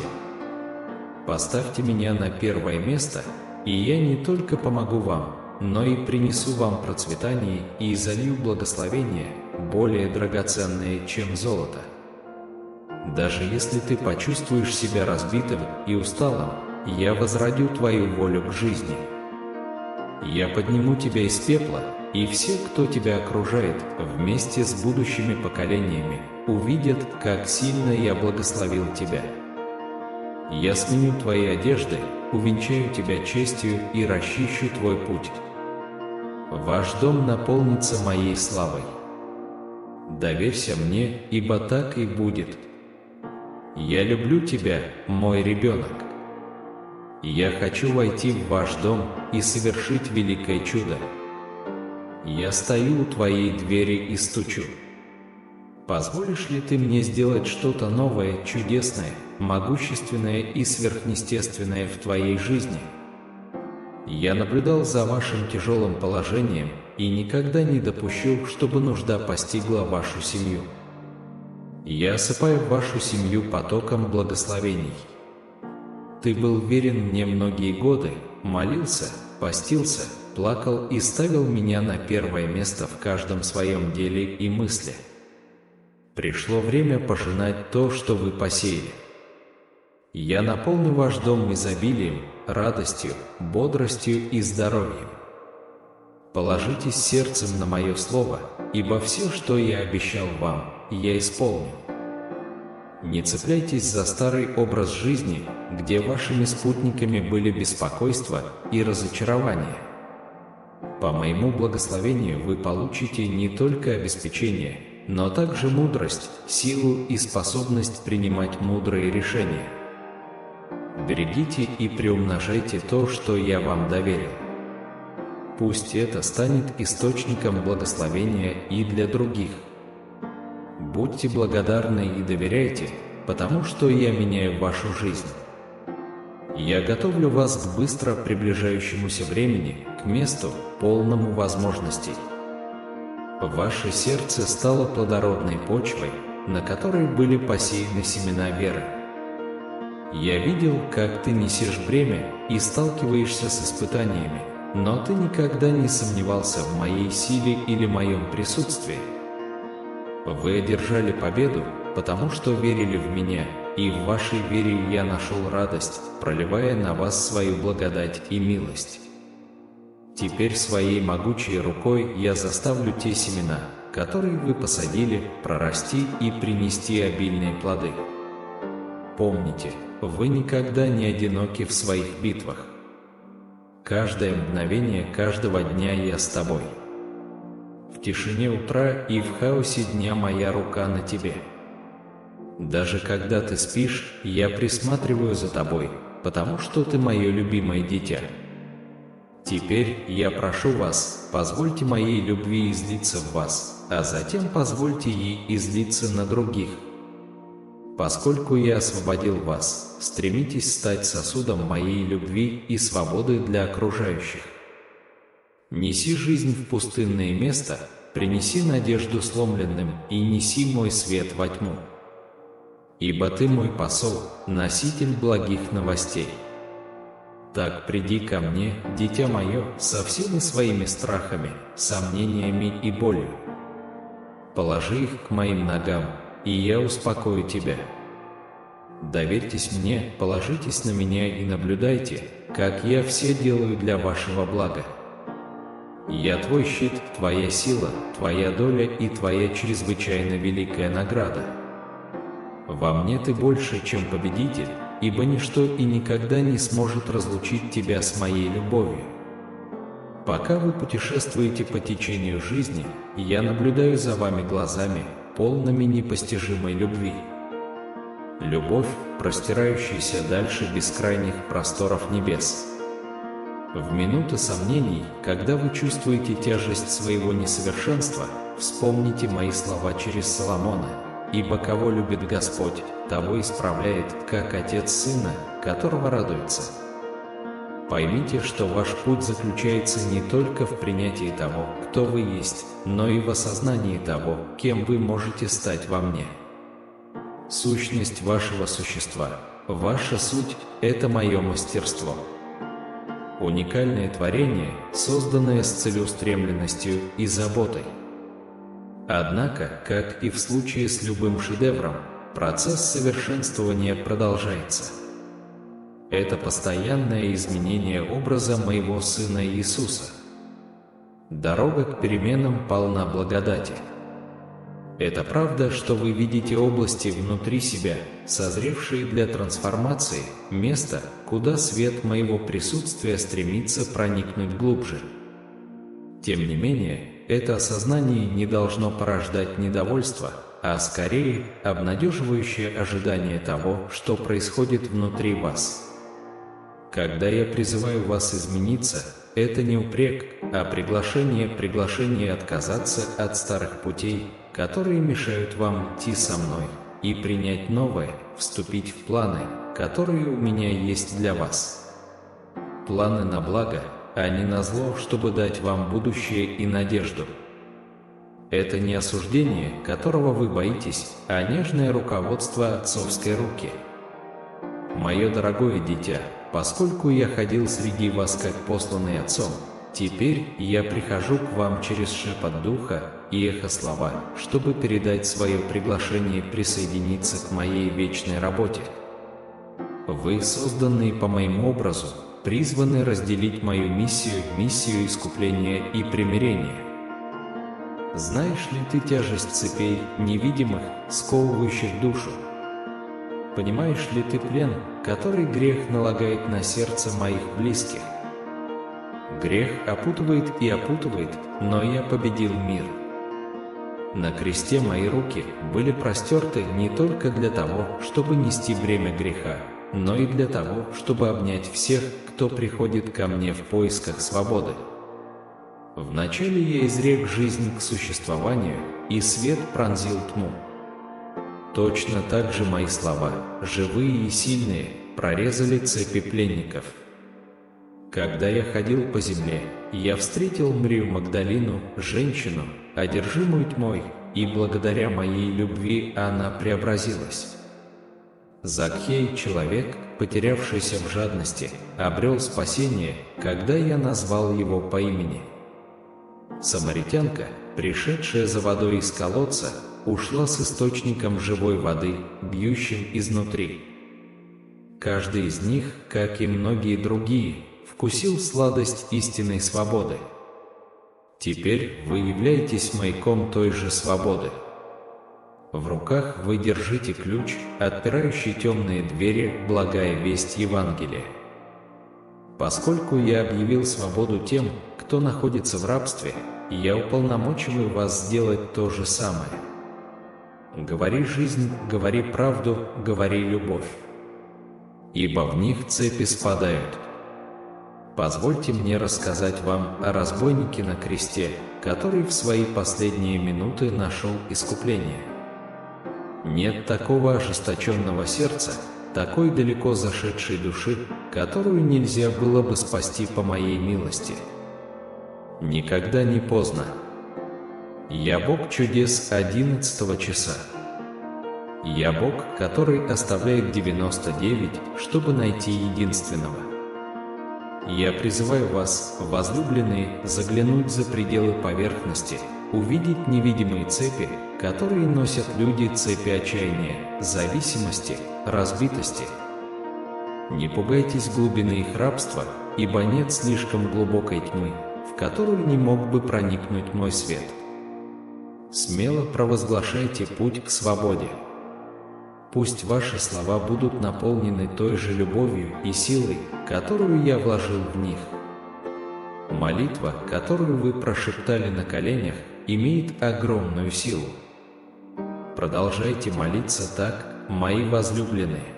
A: Поставьте меня на первое место, и я не только помогу вам, но и принесу вам процветание и изолью благословения, более драгоценные, чем золото. Даже если ты почувствуешь себя разбитым и усталым, я возродю твою волю к жизни. Я подниму тебя из пепла, И все, кто тебя окружает, вместе с будущими поколениями, увидят, как сильно я благословил тебя. Я сменю твои одежды, увенчаю тебя честью и расчищу твой путь. Ваш дом наполнится моей славой. Доверься мне, ибо так и будет. Я люблю тебя, мой ребенок. Я хочу войти в ваш дом и совершить великое чудо. Я стою у твоей двери и стучу. Позволишь ли ты мне сделать что-то новое, чудесное, могущественное и сверхъестественное в твоей жизни? Я наблюдал за вашим тяжелым положением и никогда не допущу, чтобы нужда постигла вашу семью. Я осыпаю вашу семью потоком благословений. Ты был верен мне многие годы, молился, постился, плакал и ставил меня на первое место в каждом своем деле и мысли. Пришло время пожинать то, что вы посеяли. Я наполню ваш дом изобилием, радостью, бодростью и здоровьем. Положитесь сердцем на мое слово, ибо все, что я обещал вам, я исполню. Не цепляйтесь за старый образ жизни, где вашими спутниками были беспокойство и разочарование. По моему благословению вы получите не только обеспечение, но также мудрость, силу и способность принимать мудрые решения. Берегите и приумножайте то, что я вам доверил. Пусть это станет источником благословения и для других. Будьте благодарны и доверяйте, потому что я меняю вашу жизнь. Я готовлю вас к быстро приближающемуся времени, к месту, полному возможностей. Ваше сердце стало плодородной почвой, на которой были посеяны семена веры. Я видел, как ты несешь бремя и сталкиваешься с испытаниями, но ты никогда не сомневался в моей силе или моем присутствии. Вы одержали победу, потому что верили в меня, и в вашей вере я нашел радость, проливая на вас свою благодать и милость. Теперь своей могучей рукой я заставлю те семена, которые вы посадили, прорасти и принести обильные плоды. Помните, вы никогда не одиноки в своих битвах. Каждое мгновение каждого дня я с тобой. В тишине утра и в хаосе дня моя рука на тебе. Даже когда ты спишь, я присматриваю за тобой, потому что ты мое любимое дитя. Теперь я прошу вас, позвольте моей любви излиться в вас, а затем позвольте ей излиться на других. Поскольку я освободил вас, стремитесь стать сосудом моей любви и свободы для окружающих. Неси жизнь в пустынное место, принеси надежду сломленным и неси мой свет во тьму. Ибо ты мой посол, носитель благих новостей. Так приди ко мне, дитя мое, со всеми своими страхами, сомнениями и болью. Положи их к моим ногам, и я успокою тебя. Доверьтесь мне, положитесь на меня и наблюдайте, как я все делаю для вашего блага. Я твой щит, твоя сила, твоя доля и твоя чрезвычайно великая награда. Во мне ты больше, чем победитель, ибо ничто и никогда не сможет разлучить тебя с моей любовью. Пока вы путешествуете по течению жизни, я наблюдаю за вами глазами, полными непостижимой любви. Любовь, простирающаяся дальше бескрайних просторов небес. В минуты сомнений, когда вы чувствуете тяжесть своего несовершенства, вспомните мои слова через Соломона: «Ибо кого любит Господь, того исправляет, как отец сына, которого радуется». Поймите, что ваш путь заключается не только в принятии того, кто вы есть, но и в осознании того, кем вы можете стать во мне. Сущность вашего существа, ваша суть – это мое мастерство. Уникальное творение, созданное с целеустремленностью и заботой. Однако, как и в случае с любым шедевром, процесс совершенствования продолжается. Это постоянное изменение образа моего Сына Иисуса. Дорога к переменам полна благодати. Это правда, что вы видите области внутри себя, созревшие для трансформации, место, куда свет моего присутствия стремится проникнуть глубже. Тем не менее, это осознание не должно порождать недовольство, а скорее обнадеживающее ожидание того, что происходит внутри вас. Когда я призываю вас измениться, это не упрек, а приглашение отказаться от старых путей, которые мешают вам идти со мной, и принять новое, вступить в планы, которые у меня есть для вас. Планы на благо, а не на зло, чтобы дать вам будущее и надежду. Это не осуждение, которого вы боитесь, а нежное руководство отцовской руки. Мое дорогое дитя, поскольку я ходил среди вас как посланный Отцом, теперь я прихожу к вам через шепот Духа и эхо слова, чтобы передать свое приглашение присоединиться к моей вечной работе. Вы, созданные по моему образу, призваны разделить мою миссию искупления и примирения. Знаешь ли ты тяжесть цепей, невидимых, сковывающих душу? Понимаешь ли ты плен, который грех налагает на сердце моих близких? Грех опутывает и опутывает, но я победил мир. На кресте мои руки были простерты не только для того, чтобы нести бремя греха, но и для того, чтобы обнять всех, кто приходит ко мне в поисках свободы. Вначале я изрек жизнь к существованию, и свет пронзил тьму. Точно так же мои слова, живые и сильные, прорезали цепи пленников. Когда я ходил по земле, я встретил Марию Магдалину, женщину, одержимую тьмой, и благодаря моей любви она преобразилась. Закхей, человек, потерявшийся в жадности, обрел спасение, когда я назвал его по имени. Самаритянка, пришедшая за водой из колодца, ушла с источником живой воды, бьющим изнутри. Каждый из них, как и многие другие, вкусил сладость истинной свободы. Теперь вы являетесь маяком той же свободы. В руках вы держите ключ, отпирающий темные двери, благая весть Евангелия. Поскольку я объявил свободу тем, кто находится в рабстве, я уполномочиваю вас сделать то же самое. Говори жизнь, говори правду, говори любовь. Ибо в них цепи спадают. Позвольте мне рассказать вам о разбойнике на кресте, который в свои последние минуты нашел искупление. Нет такого ожесточенного сердца, такой далеко зашедшей души, которую нельзя было бы спасти по моей милости. Никогда не поздно. Я Бог чудес 11 часа. Я Бог, который оставляет 99, чтобы найти единственного. Я призываю вас, возлюбленные, заглянуть за пределы поверхности, увидеть невидимые цепи, которые носят люди, цепи отчаяния, зависимости, разбитости. Не пугайтесь глубины их рабства, ибо нет слишком глубокой тьмы, в которую не мог бы проникнуть мой свет. Смело провозглашайте путь к свободе. Пусть ваши слова будут наполнены той же любовью и силой, которую я вложил в них. Молитва, которую вы прошептали на коленях, имеет огромную силу. Продолжайте молиться так, мои возлюбленные.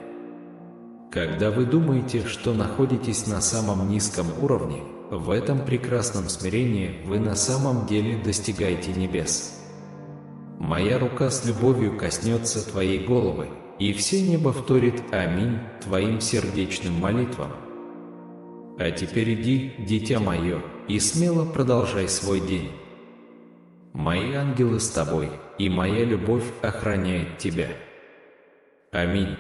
A: Когда вы думаете, что находитесь на самом низком уровне, в этом прекрасном смирении вы на самом деле достигаете небес. Моя рука с любовью коснется твоей головы, и все небо вторит «Аминь» твоим сердечным молитвам. А теперь иди, дитя мое, и смело продолжай свой день. Мои ангелы с тобой, и моя любовь охраняет тебя. Аминь.